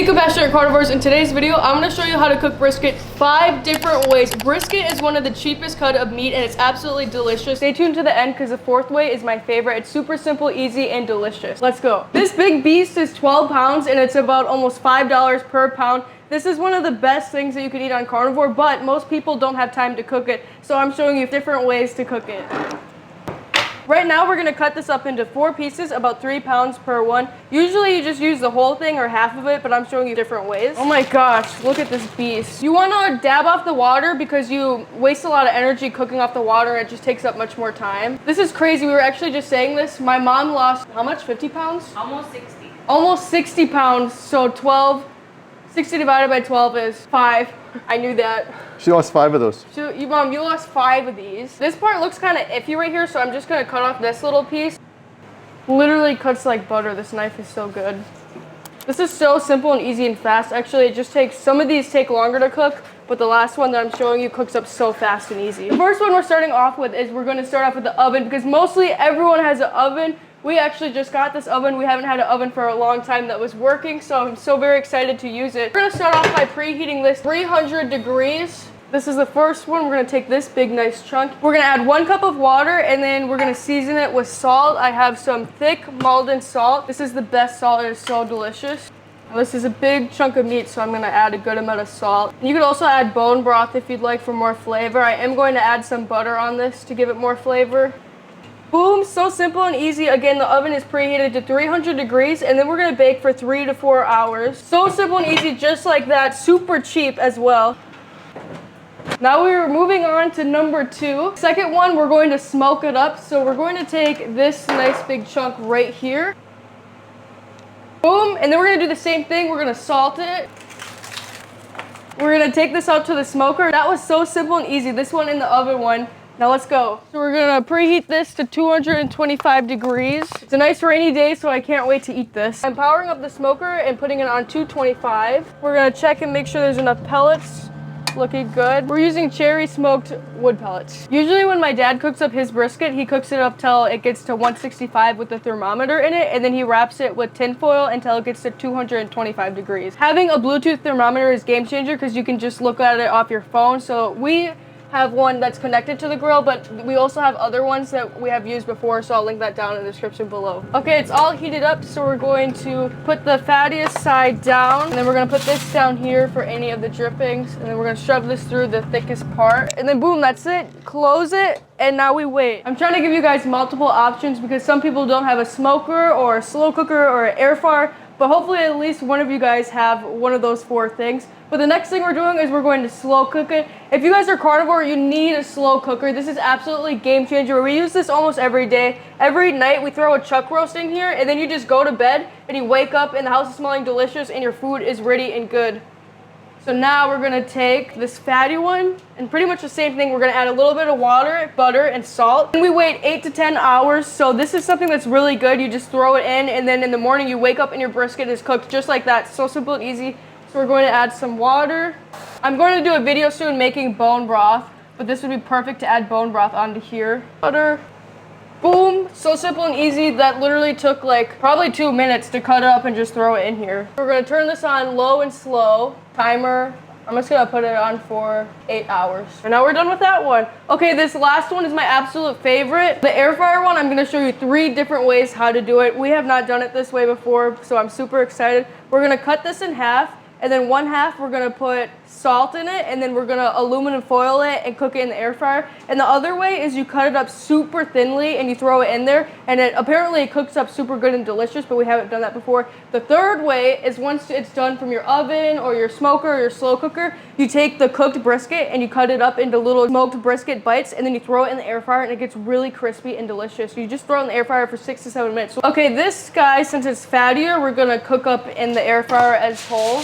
Hey compassionate carnivores, in today's video I'm going to show you how to cook brisket 5 different ways. Brisket is one of the cheapest cut of meat and it's absolutely delicious. Stay tuned to the end because the 4th way is my favorite. It's super simple, easy, and delicious. Let's go. This big beast is 12 pounds and it's about almost $5 per pound. This is one of the best things that you can eat on carnivore, but most people don't have time to cook it, so I'm showing you different ways to cook it. Right now we're going to cut this up into 4 pieces, about 3 pounds per one. Usually you just use the whole thing or half of it, but I'm showing you different ways. Oh my gosh, look at this beast. You want to dab off the water because you waste a lot of energy cooking off the water and it just takes up much more time. This is crazy. We were actually just saying this. My mom lost, how much? 50 pounds? Almost 60. Almost 60 pounds. So 60 divided by 12 is 5. I knew that. She lost 5 of those. So, Mom, you lost 5 of these. This part looks kind of iffy right here, so I'm just going to cut off this little piece. Literally cuts like butter. This knife is so good. This is so simple and easy and fast. Actually, it just takes, some of these take longer to cook, but the last one that I'm showing you cooks up so fast and easy. The first one we're starting off with is we're going to start off with the oven because mostly everyone has an oven. We actually just got this oven. We haven't had an oven for a long time that was working, so I'm so very excited to use it. We're gonna start off by preheating this 300 degrees. This is the first one. We're gonna take this big nice chunk. We're gonna add 1 cup of water and then we're gonna season it with salt. I have some thick Malden salt. This is the best salt. It is so delicious. Now, this is a big chunk of meat, so I'm gonna add a good amount of salt. You could also add bone broth if you'd like for more flavor. I am going to add some butter on this to give it more flavor. Boom, so simple and easy. Again, the oven is preheated to 300 degrees and then we're gonna bake for 3 to 4 hours. So simple and easy, just like that. Super cheap as well. Now we're moving on to number 2. Second one, we're going to smoke it up. So we're going to take this nice big chunk right here. Boom, and then we're gonna do the same thing. We're gonna salt it. We're gonna take this out to the smoker. That was so simple and easy. This one in the oven one. Now let's go. So we're gonna preheat this to 225 degrees. It's a nice rainy day, so I can't wait to eat this. I'm powering up the smoker and putting it on 225. We're gonna check and make sure there's enough pellets. Looking good. We're using cherry smoked wood pellets. Usually when my dad cooks up his brisket, he cooks it up till it gets to 165 with the thermometer in it, and then he wraps it with tin foil until it gets to 225 degrees. Having a Bluetooth thermometer is game changer because you can just look at it off your phone. So we have one that's connected to the grill, but we also have other ones that we have used before, so I'll link that down in the description below. Okay, it's all heated up, so we're going to put the fattiest side down, and then we're gonna put this down here for any of the drippings, and then we're gonna shove this through the thickest part, and then boom, that's it. Close it, and now we wait. I'm trying to give you guys multiple options because some people don't have a smoker or a slow cooker or an air fryer, but hopefully at least one of you guys have one of those 4 things. But the next thing we're doing is we're going to slow cook it. If you guys are carnivore, you need a slow cooker. This is absolutely game changer. We use this almost every day. Every night we throw a chuck roast in here and then you just go to bed and you wake up and the house is smelling delicious and your food is ready and good. So now we're gonna take this fatty one and pretty much the same thing. We're gonna add a little bit of water, butter, and salt. And we wait 8 to 10 hours. So this is something that's really good. You just throw it in and then in the morning you wake up and your brisket is cooked just like that. So simple and easy. So we're going to add some water. I'm going to do a video soon making bone broth, but this would be perfect to add bone broth onto here. Butter. Boom, so simple and easy. That literally took like probably 2 minutes to cut it up and just throw it in here. We're gonna turn this on low and slow. Timer, I'm just gonna put it on for 8 hours. And now we're done with that one. Okay, this last one is my absolute favorite. The air fryer one, I'm gonna show you 3 different ways how to do it. We have not done it this way before, so I'm super excited. We're gonna cut this in half. And then 1/2 we're gonna put salt in it and then we're gonna aluminum foil it and cook it in the air fryer. And the other way is you cut it up super thinly and you throw it in there and it apparently cooks up super good and delicious, but we haven't done that before. The third way is once it's done from your oven or your smoker or your slow cooker, you take the cooked brisket and you cut it up into little smoked brisket bites and then you throw it in the air fryer and it gets really crispy and delicious. You just throw it in the air fryer for 6 to 7 minutes. Okay, this guy, since it's fattier, we're gonna cook up in the air fryer as whole.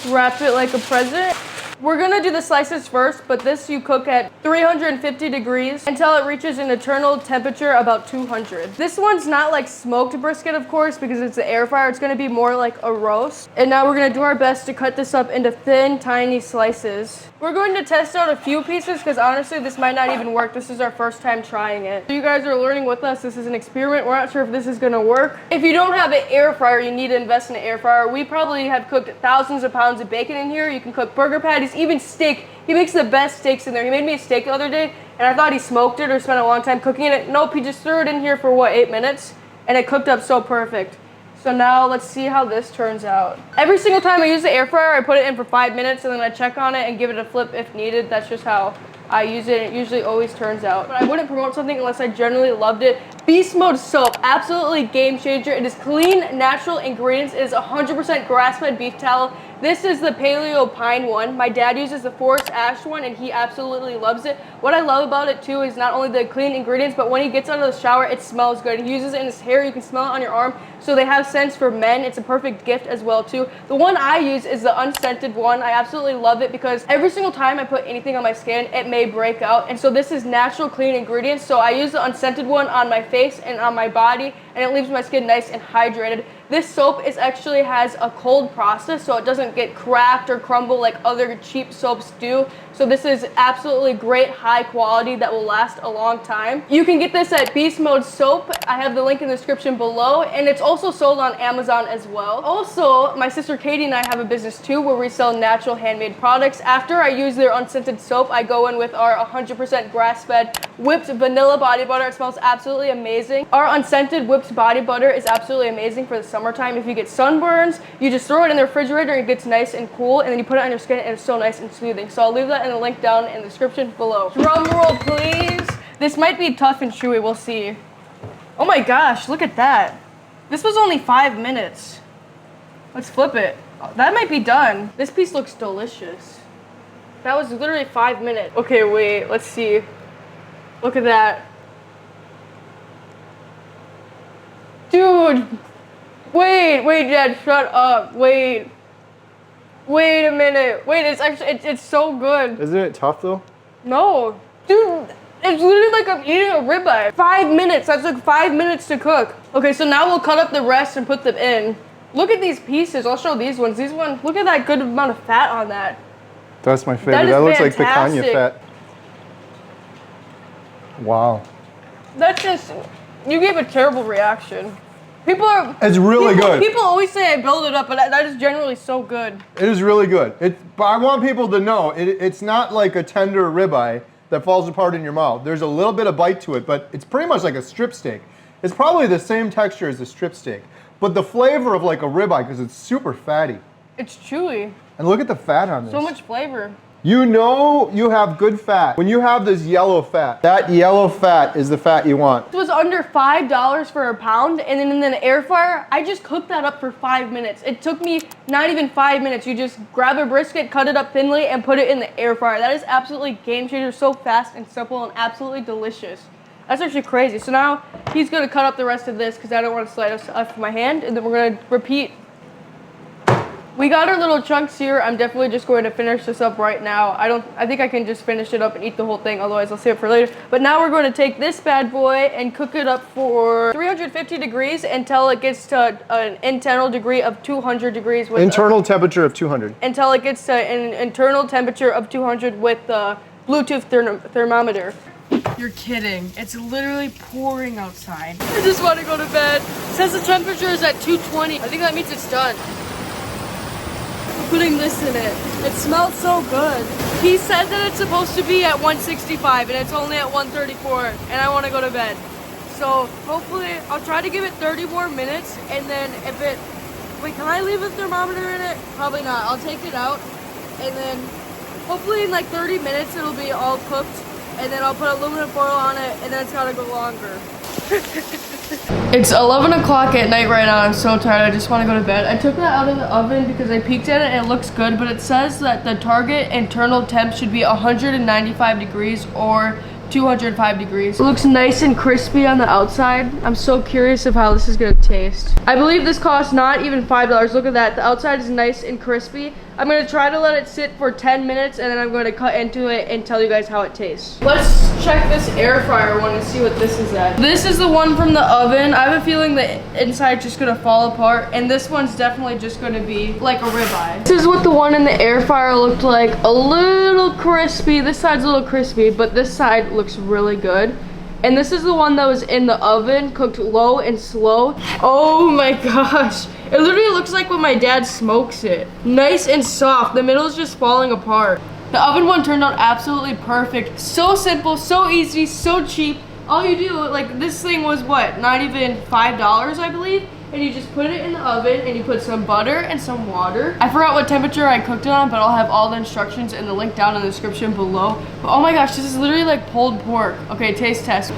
Wrap it like a present. We're gonna do the slices first, but this you cook at 350 degrees until it reaches an internal temperature about 200. This one's not like smoked brisket, of course, because it's the air fryer. It's gonna be more like a roast. And now we're gonna do our best to cut this up into thin, tiny slices. We're going to test out a few pieces because honestly, this might not even work. This is our first time trying it. So you guys are learning with us. This is an experiment. We're not sure if this is gonna work. If you don't have an air fryer, you need to invest in an air fryer. We probably have cooked thousands of pounds of bacon in here. You can cook burger patties, even steak. He makes the best steaks in there. He made me a steak the other day and I thought he smoked it or spent a long time cooking it. Nope, he just threw it in here for what, 8 minutes? And it cooked up so perfect. So now let's see how this turns out. Every single time I use the air fryer, I put it in for 5 minutes and then I check on it and give it a flip if needed. That's just how I use it. It usually always turns out. But I wouldn't promote something unless I genuinely loved it. Beast Mode soap, absolutely game changer. It is clean, natural ingredients. It is 100% grass-fed beef tallow. This is the Paleo Pine one. My dad uses the Forest Ash one and he absolutely loves it. What I love about it too is not only the clean ingredients, but when he gets out of the shower, it smells good. He uses it in his hair. You can smell it on your arm. So they have scents for men. It's a perfect gift as well too. The one I use is the unscented one. I absolutely love it because every single time I put anything on my skin, it may break out. And so this is natural clean ingredients. So I use the unscented one on my face and on my body and it leaves my skin nice and hydrated. This soap actually has a cold process so it doesn't get cracked or crumble like other cheap soaps do. So this is absolutely great, high quality that will last a long time. You can get this at Beast Mode Soap. I have the link in the description below and it's also sold on Amazon as well. Also, my sister Katie and I have a business too where we sell natural handmade products. After I use their unscented soap, I go in with our 100% grass-fed whipped vanilla body butter. It smells absolutely amazing. Our unscented whipped body butter is absolutely amazing for the summertime. If you get sunburns, you just throw it in the refrigerator and it gets nice and cool and then you put it on your skin and it's so nice and soothing. So I'll leave that in the link down in the description below. Drum roll, please. This might be tough and chewy, we'll see. Oh my gosh, look at that. This was only 5 minutes. Let's flip it. Oh, that might be done. This piece looks delicious. That was literally 5 minutes. Okay, wait, let's see. Look at that. Dude. Wait, Dad, shut up. Wait a minute. Wait, it's actually, it's so good. Isn't it tough though? No. Dude, it's literally like I'm eating a ribeye. 5 minutes, that took 5 minutes to cook. Okay, so now we'll cut up the rest and put them in. Look at these pieces, I'll show these ones. These ones, look at that good amount of fat on that. That's my favorite. That looks like picanha fat. Wow. That's just, you gave a terrible reaction. It's really good. People always say I build it up, but that is generally so good. It is really good. But I want people to know, it's not like a tender ribeye that falls apart in your mouth. There's a little bit of bite to it, but it's pretty much like a strip steak. It's probably the same texture as a strip steak, but the flavor of like a ribeye because it's super fatty. It's chewy. And look at the fat on this. So much flavor. You know you have good fat when you have this yellow fat. That yellow fat is the fat you want. It was under $5 for a pound, and then in the air fryer, I just cooked that up for 5 minutes. It took me not even 5 minutes. You just grab a brisket, cut it up thinly, and put it in the air fryer. That is absolutely game changer, so fast and simple and absolutely delicious. That's actually crazy. So now he's gonna cut up the rest of this because I don't want to slide us off my hand, and then we're gonna repeat. We got our little chunks here. I'm definitely just going to finish this up right now. I think I can just finish it up and eat the whole thing, otherwise I'll save it for later. But now we're going to take this bad boy and cook it up for 350 degrees until it gets to an internal degree of 200 degrees. With internal temperature of 200. Until it gets to an internal temperature of 200 with the Bluetooth thermometer. You're kidding. It's literally pouring outside. I just want to go to bed. It says the temperature is at 220. I think that means it's done. Putting this in it. It smells so good. He said that it's supposed to be at 165 and it's only at 134 and I want to go to bed. So hopefully I'll try to give it 30 more minutes and then if it, wait, can I leave a thermometer in it? Probably not. I'll take it out and then hopefully in like 30 minutes it'll be all cooked and then I'll put aluminum foil on it and then it's gotta go longer. It's 11 o'clock at night right now. I'm so tired. I just want to go to bed. I took that out of the oven because I peeked at it and it looks good, but it says that the target internal temp should be 195 degrees or 205 degrees. It looks nice and crispy on the outside. I'm so curious of how this is gonna taste. I believe this costs not even $5. Look at that. The outside is nice and crispy. I'm gonna try to let it sit for 10 minutes and then I'm gonna cut into it and tell you guys how it tastes. Let's check this air fryer one and see what this is at. This is the one from the oven. I have a feeling the inside's just gonna fall apart, and this one's definitely just gonna be like a ribeye. This is what the one in the air fryer looked like. A little crispy. This side's a little crispy, but this side looks really good. And this is the one that was in the oven, cooked low and slow. Oh my gosh. It literally looks like when my dad smokes it. Nice and soft. The middle is just falling apart. The oven one turned out absolutely perfect. So simple, so easy, so cheap. All you do, like this thing was what, not even $5, I believe? And you just put it in the oven and you put some butter and some water. I forgot what temperature I cooked it on, but I'll have all the instructions in the link down in the description below. But oh my gosh, this is literally like pulled pork. Okay, taste test.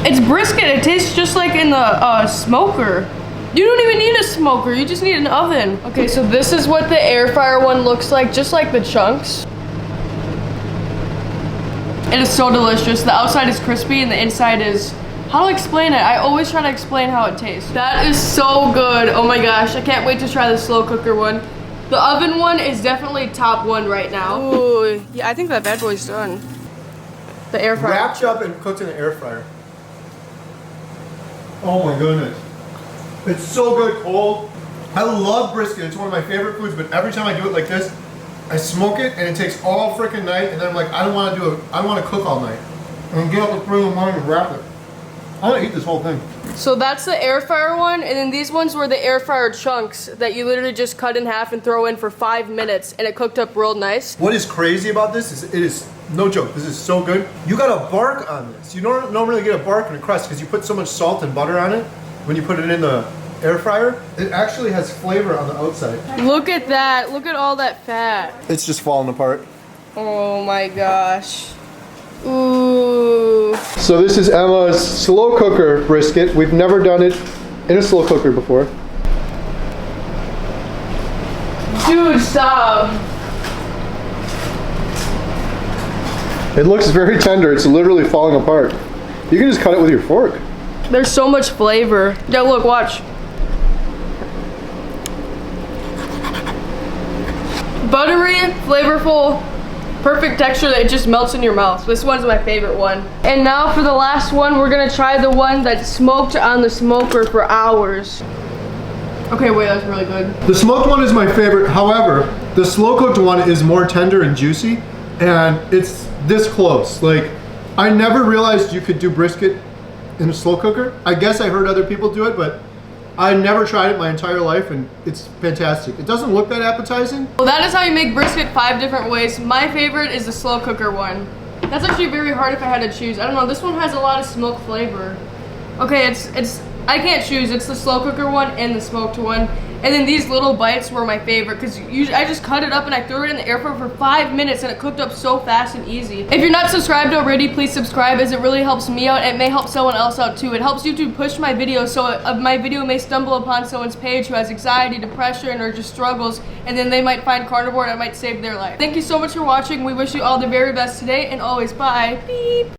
It's brisket. It tastes just like in the smoker. You don't even need a smoker, you just need an oven. Okay, so this is what the air fryer one looks like, just like the chunks. It is so delicious. The outside is crispy and the inside is, how do I explain it? I always try to explain how it tastes. That is so good. Oh my gosh, I can't wait to try the slow cooker one. The oven one is definitely top one right now. Ooh, yeah, I think that bad boy's done. The air fryer. Wrapped up and cooked in the air fryer. Oh my goodness. It's so good cold. I love brisket. It's one of my favorite foods, but every time I do it like this, I smoke it and it takes all freaking night, and then I'm like, I don't want to do it. I want to cook all night. And get up at 3 in the morning and wrap it. I want to eat this whole thing. So that's the air fryer one, and then these ones were the air fryer chunks that you literally just cut in half and throw in for 5 minutes, and it cooked up real nice. What is crazy about this is it is, no joke, this is so good. You got a bark on this. You don't normally get a bark and a crust because you put so much salt and butter on it when you put it in the air fryer. It actually has flavor on the outside. Look at that. Look at all that fat. It's just falling apart. Oh my gosh. Ooh. So this is Emma's slow cooker brisket. We've never done it in a slow cooker before. Dude, stop. It looks very tender. It's literally falling apart. You can just cut it with your fork. There's so much flavor. Yeah, look, watch. Buttery, flavorful, perfect texture that it just melts in your mouth. This one's my favorite one. And now for the last one, we're gonna try the one that's smoked on the smoker for hours. Okay, wait, that's really good. The smoked one is my favorite. However, the slow cooked one is more tender and juicy, and it's this close. Like, I never realized you could do brisket in a slow cooker. I guess I heard other people do it, but I never tried it my entire life, and it's fantastic. It doesn't look that appetizing. Well, that is how you make brisket 5 different ways. My favorite is the slow cooker one. That's actually very hard if I had to choose. I don't know, this one has a lot of smoke flavor. Okay, I can't choose. It's the slow cooker one and the smoked one. And then these little bites were my favorite because I just cut it up and I threw it in the air fryer for 5 minutes and it cooked up so fast and easy. If you're not subscribed already, please subscribe as it really helps me out and it may help someone else out too. It helps YouTube push my video so my video may stumble upon someone's page who has anxiety, depression, or just struggles, and then they might find carnivore and it might save their life. Thank you so much for watching. We wish you all the very best today and always bye. Beep.